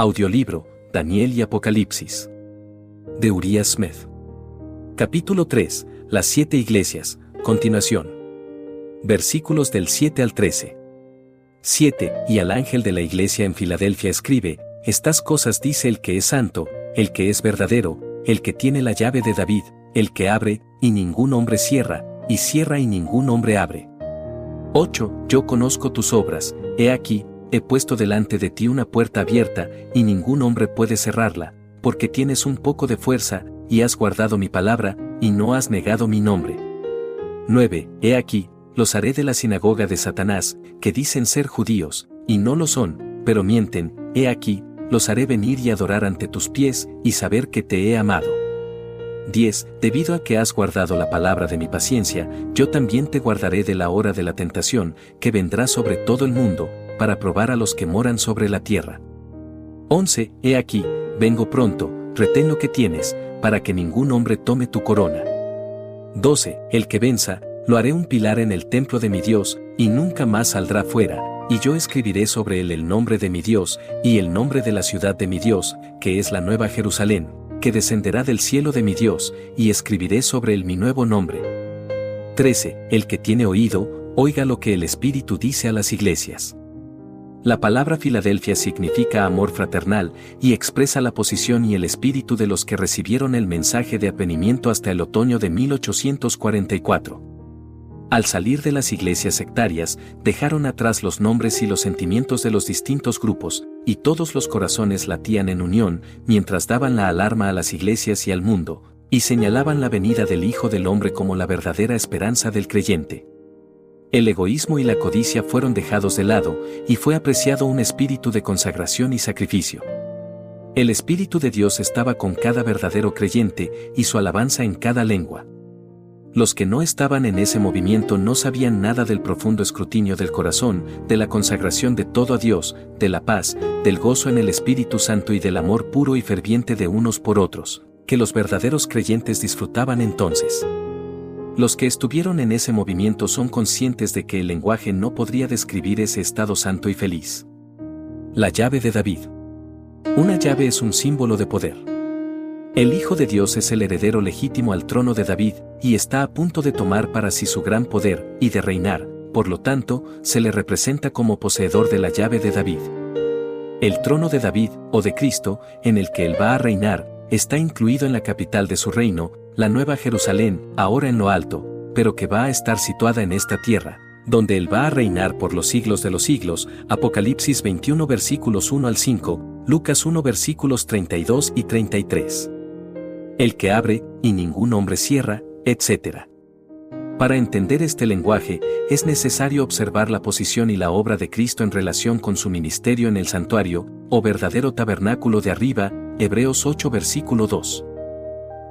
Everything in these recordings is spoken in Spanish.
Audiolibro, Daniel y Apocalipsis. De Uriah Smith. Capítulo 3, las 7 iglesias, continuación. Versículos del 7 al 13. 7. Y al ángel de la iglesia en Filadelfia escribe: estas cosas dice el que es santo, el que es verdadero, el que tiene la llave de David, el que abre, y ningún hombre cierra, y cierra y ningún hombre abre. 8. Yo conozco tus obras, he aquí, he puesto delante de ti una puerta abierta, y ningún hombre puede cerrarla, porque tienes un poco de fuerza, y has guardado mi palabra, y no has negado mi nombre. 9. He aquí, los haré de la sinagoga de Satanás, que dicen ser judíos, y no lo son, pero mienten. He aquí, los haré venir y adorar ante tus pies, y saber que te he amado. 10. Debido a que has guardado la palabra de mi paciencia, yo también te guardaré de la hora de la tentación, que vendrá sobre todo el mundo, para probar a los que moran sobre la tierra. 11. He aquí, vengo pronto, retén lo que tienes, para que ningún hombre tome tu corona. 12. El que venza, lo haré un pilar en el templo de mi Dios, y nunca más saldrá fuera, y yo escribiré sobre él el nombre de mi Dios, y el nombre de la ciudad de mi Dios, que es la nueva Jerusalén, que descenderá del cielo de mi Dios, y escribiré sobre él mi nuevo nombre. 13. El que tiene oído, oiga lo que el Espíritu dice a las iglesias. La palabra Filadelfia significa amor fraternal, y expresa la posición y el espíritu de los que recibieron el mensaje de apenimiento hasta el otoño de 1844. Al salir de las iglesias sectarias, dejaron atrás los nombres y los sentimientos de los distintos grupos, y todos los corazones latían en unión, mientras daban la alarma a las iglesias y al mundo, y señalaban la venida del Hijo del Hombre como la verdadera esperanza del creyente. El egoísmo y la codicia fueron dejados de lado, y fue apreciado un espíritu de consagración y sacrificio. El Espíritu de Dios estaba con cada verdadero creyente, y su alabanza en cada lengua. Los que no estaban en ese movimiento no sabían nada del profundo escrutinio del corazón, de la consagración de todo a Dios, de la paz, del gozo en el Espíritu Santo y del amor puro y ferviente de unos por otros, que los verdaderos creyentes disfrutaban entonces. Los que estuvieron en ese movimiento son conscientes de que el lenguaje no podría describir ese estado santo y feliz. La llave de David. Una llave es un símbolo de poder. El Hijo de Dios es el heredero legítimo al trono de David, y está a punto de tomar para sí su gran poder, y de reinar, por lo tanto, se le representa como poseedor de la llave de David. El trono de David, o de Cristo, en el que él va a reinar, está incluido en la capital de su reino, la Nueva Jerusalén, ahora en lo alto, pero que va a estar situada en esta tierra, donde él va a reinar por los siglos de los siglos. Apocalipsis 21 versículos 1 al 5, Lucas 1 versículos 32 y 33. El que abre, y ningún hombre cierra, etc. Para entender este lenguaje, es necesario observar la posición y la obra de Cristo en relación con su ministerio en el santuario, o verdadero tabernáculo de arriba, Hebreos 8 versículo 2.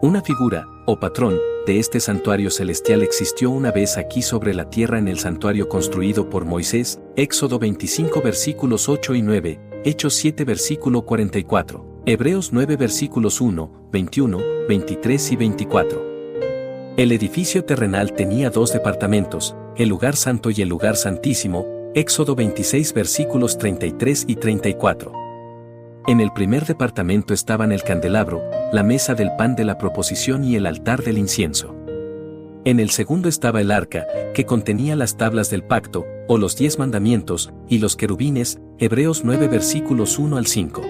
Una figura, o patrón, de este santuario celestial existió una vez aquí sobre la tierra en el santuario construido por Moisés, Éxodo 25 versículos 8 y 9, Hechos 7 versículo 44, Hebreos 9 versículos 1, 21, 23 y 24. El edificio terrenal tenía 2 departamentos, el lugar santo y el lugar santísimo, Éxodo 26 versículos 33 y 34. En el primer departamento estaban el candelabro, la mesa del pan de la proposición y el altar del incienso. En el segundo estaba el arca, que contenía las tablas del pacto, o los 10 mandamientos, y los querubines, Hebreos 9 versículos 1 al 5.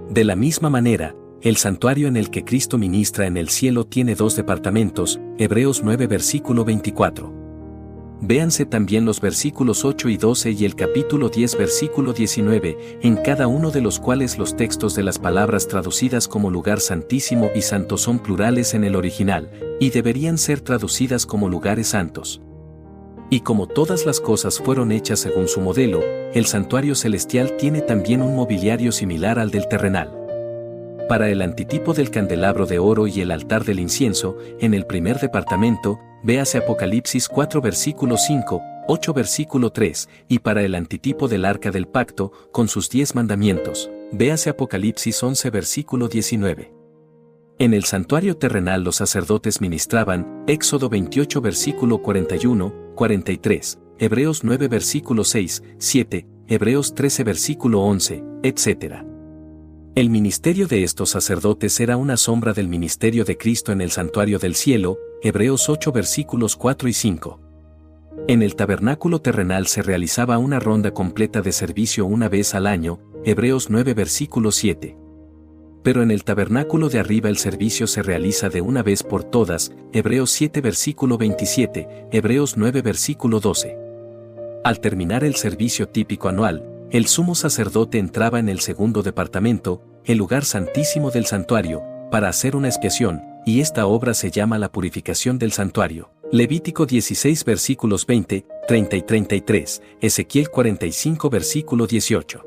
De la misma manera, el santuario en el que Cristo ministra en el cielo tiene 2 departamentos, Hebreos 9 versículo 24. Véanse también los versículos 8 y 12 y el capítulo 10 versículo 19, en cada uno de los cuales los textos de las palabras traducidas como lugar santísimo y santo son plurales en el original, y deberían ser traducidas como lugares santos. Y como todas las cosas fueron hechas según su modelo, el santuario celestial tiene también un mobiliario similar al del terrenal. Para el antitipo del candelabro de oro y el altar del incienso, en el primer departamento, véase Apocalipsis 4 versículo 5, 8 versículo 3, y para el antitipo del arca del pacto, con sus 10 mandamientos, véase Apocalipsis 11 versículo 19. En el santuario terrenal los sacerdotes ministraban, Éxodo 28 versículo 41, 43, Hebreos 9 versículo 6, 7, Hebreos 13 versículo 11, etc. El ministerio de estos sacerdotes era una sombra del ministerio de Cristo en el santuario del cielo, Hebreos 8 versículos 4 y 5. En el tabernáculo terrenal se realizaba una ronda completa de servicio una vez al año, Hebreos 9 versículo 7. Pero en el tabernáculo de arriba el servicio se realiza de una vez por todas, Hebreos 7 versículo 27, Hebreos 9 versículo 12. Al terminar el servicio típico anual, el sumo sacerdote entraba en el segundo departamento, el lugar santísimo del santuario, para hacer una expiación, y esta obra se llama la purificación del santuario. Levítico 16 versículos 20, 30 y 33, Ezequiel 45 versículo 18.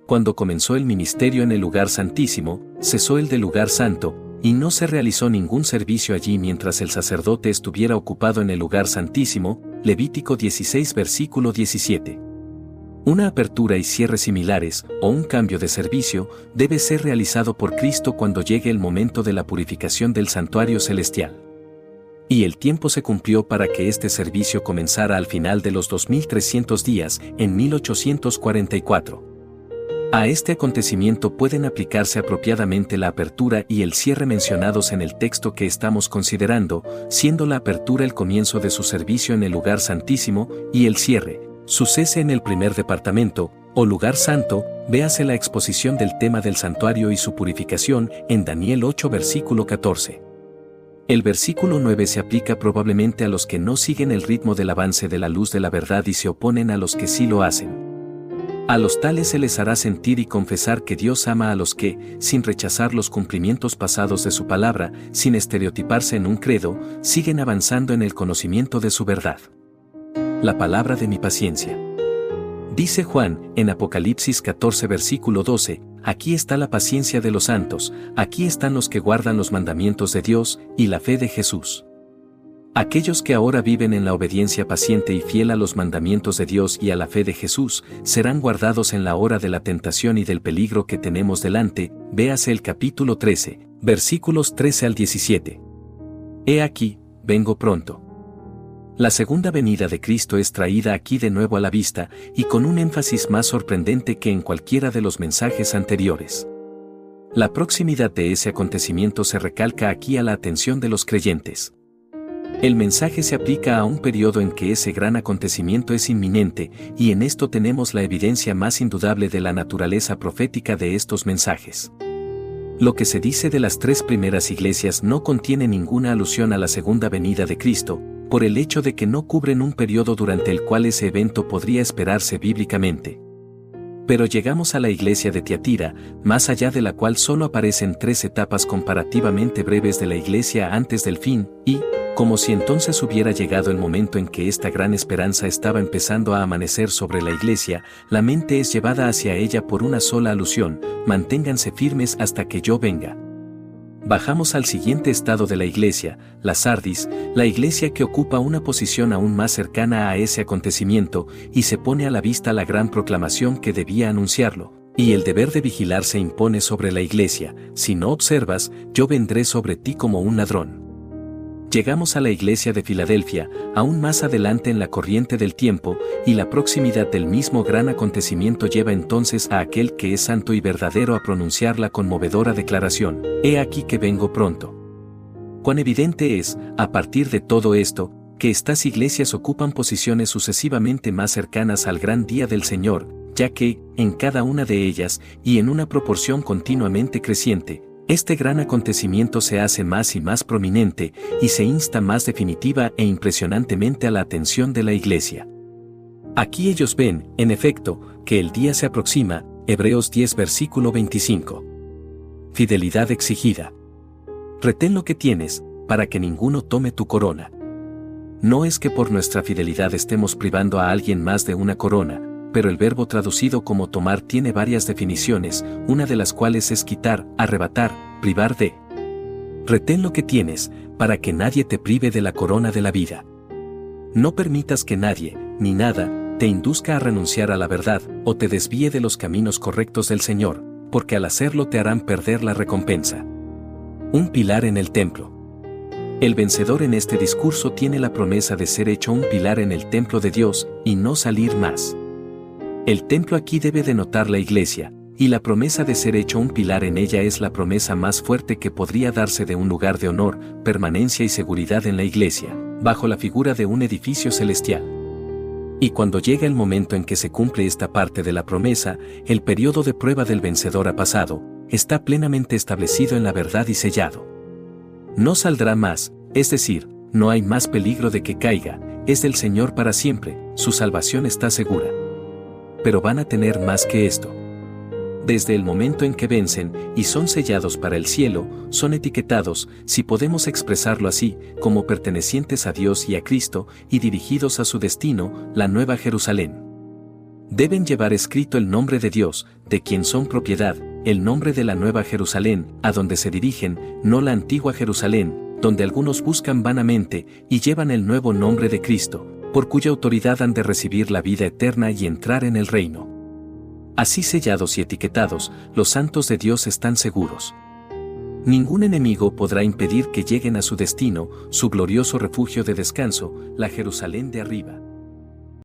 Cuando comenzó el ministerio en el lugar santísimo, cesó el del lugar santo, y no se realizó ningún servicio allí mientras el sacerdote estuviera ocupado en el lugar santísimo, Levítico 16 versículo 17. Una apertura y cierre similares, o un cambio de servicio, debe ser realizado por Cristo cuando llegue el momento de la purificación del santuario celestial. Y el tiempo se cumplió para que este servicio comenzara al final de los 2300 días, en 1844. A este acontecimiento pueden aplicarse apropiadamente la apertura y el cierre mencionados en el texto que estamos considerando, siendo la apertura el comienzo de su servicio en el lugar santísimo, y el cierre, su cese en el primer departamento, o lugar santo, véase la exposición del tema del santuario y su purificación, en Daniel 8 versículo 14. El versículo 9 se aplica probablemente a los que no siguen el ritmo del avance de la luz de la verdad y se oponen a los que sí lo hacen. A los tales se les hará sentir y confesar que Dios ama a los que, sin rechazar los cumplimientos pasados de su palabra, sin estereotiparse en un credo, siguen avanzando en el conocimiento de su verdad. La palabra de mi paciencia. Dice Juan, en Apocalipsis 14 versículo 12, aquí está la paciencia de los santos, aquí están los que guardan los mandamientos de Dios, y la fe de Jesús. Aquellos que ahora viven en la obediencia paciente y fiel a los mandamientos de Dios y a la fe de Jesús, serán guardados en la hora de la tentación y del peligro que tenemos delante, véase el capítulo 13, versículos 13 al 17. He aquí, vengo pronto. La segunda venida de Cristo es traída aquí de nuevo a la vista, y con un énfasis más sorprendente que en cualquiera de los mensajes anteriores. La proximidad de ese acontecimiento se recalca aquí a la atención de los creyentes. El mensaje se aplica a un periodo en que ese gran acontecimiento es inminente, y en esto tenemos la evidencia más indudable de la naturaleza profética de estos mensajes. Lo que se dice de las tres primeras iglesias no contiene ninguna alusión a la segunda venida de Cristo, por el hecho de que no cubren un periodo durante el cual ese evento podría esperarse bíblicamente. Pero llegamos a la iglesia de Tiatira, más allá de la cual solo aparecen tres etapas comparativamente breves de la iglesia antes del fin, y, como si entonces hubiera llegado el momento en que esta gran esperanza estaba empezando a amanecer sobre la iglesia, la mente es llevada hacia ella por una sola alusión: manténganse firmes hasta que yo venga. Bajamos al siguiente estado de la iglesia, la Sardis, la iglesia que ocupa una posición aún más cercana a ese acontecimiento, y se pone a la vista la gran proclamación que debía anunciarlo, y el deber de vigilar se impone sobre la iglesia: si no observas, yo vendré sobre ti como un ladrón. Llegamos a la iglesia de Filadelfia, aún más adelante en la corriente del tiempo, y la proximidad del mismo gran acontecimiento lleva entonces a aquel que es santo y verdadero a pronunciar la conmovedora declaración: he aquí que vengo pronto. Cuán evidente es, a partir de todo esto, que estas iglesias ocupan posiciones sucesivamente más cercanas al gran día del Señor, ya que, en cada una de ellas, y en una proporción continuamente creciente, este gran acontecimiento se hace más y más prominente, y se insta más definitiva e impresionantemente a la atención de la iglesia. Aquí ellos ven, en efecto, que el día se aproxima, Hebreos 10 versículo 25. Fidelidad exigida. Retén lo que tienes, para que ninguno tome tu corona. No es que por nuestra fidelidad estemos privando a alguien más de una corona, pero el verbo traducido como tomar tiene varias definiciones, una de las cuales es quitar, arrebatar, privar de. Retén lo que tienes, para que nadie te prive de la corona de la vida. No permitas que nadie, ni nada, te induzca a renunciar a la verdad, o te desvíe de los caminos correctos del Señor, porque al hacerlo te harán perder la recompensa. Un pilar en el templo. El vencedor en este discurso tiene la promesa de ser hecho un pilar en el templo de Dios, y no salir más. El templo aquí debe denotar la iglesia, Y la promesa de ser hecho un pilar en ella es la promesa más fuerte que podría darse de un lugar de honor, permanencia y seguridad en la iglesia, bajo la figura de un edificio celestial. Y cuando llega el momento en que se cumple esta parte de la promesa, el periodo de prueba del vencedor ha pasado, está plenamente establecido en la verdad y sellado. No saldrá más, es decir, no hay más peligro de que caiga, es del Señor para siempre, su salvación está segura. Pero van a tener más que esto. Desde el momento en que vencen y son sellados para el cielo, son etiquetados, si podemos expresarlo así, como pertenecientes a Dios y a Cristo y dirigidos a su destino, la Nueva Jerusalén. Deben llevar escrito el nombre de Dios, de quien son propiedad, el nombre de la Nueva Jerusalén, a donde se dirigen, no la antigua Jerusalén, donde algunos buscan vanamente y llevan el nuevo nombre de Cristo, por cuya autoridad han de recibir la vida eterna y entrar en el reino. Así sellados y etiquetados, los santos de Dios están seguros. Ningún enemigo podrá impedir que lleguen a su destino, su glorioso refugio de descanso, la Jerusalén de arriba.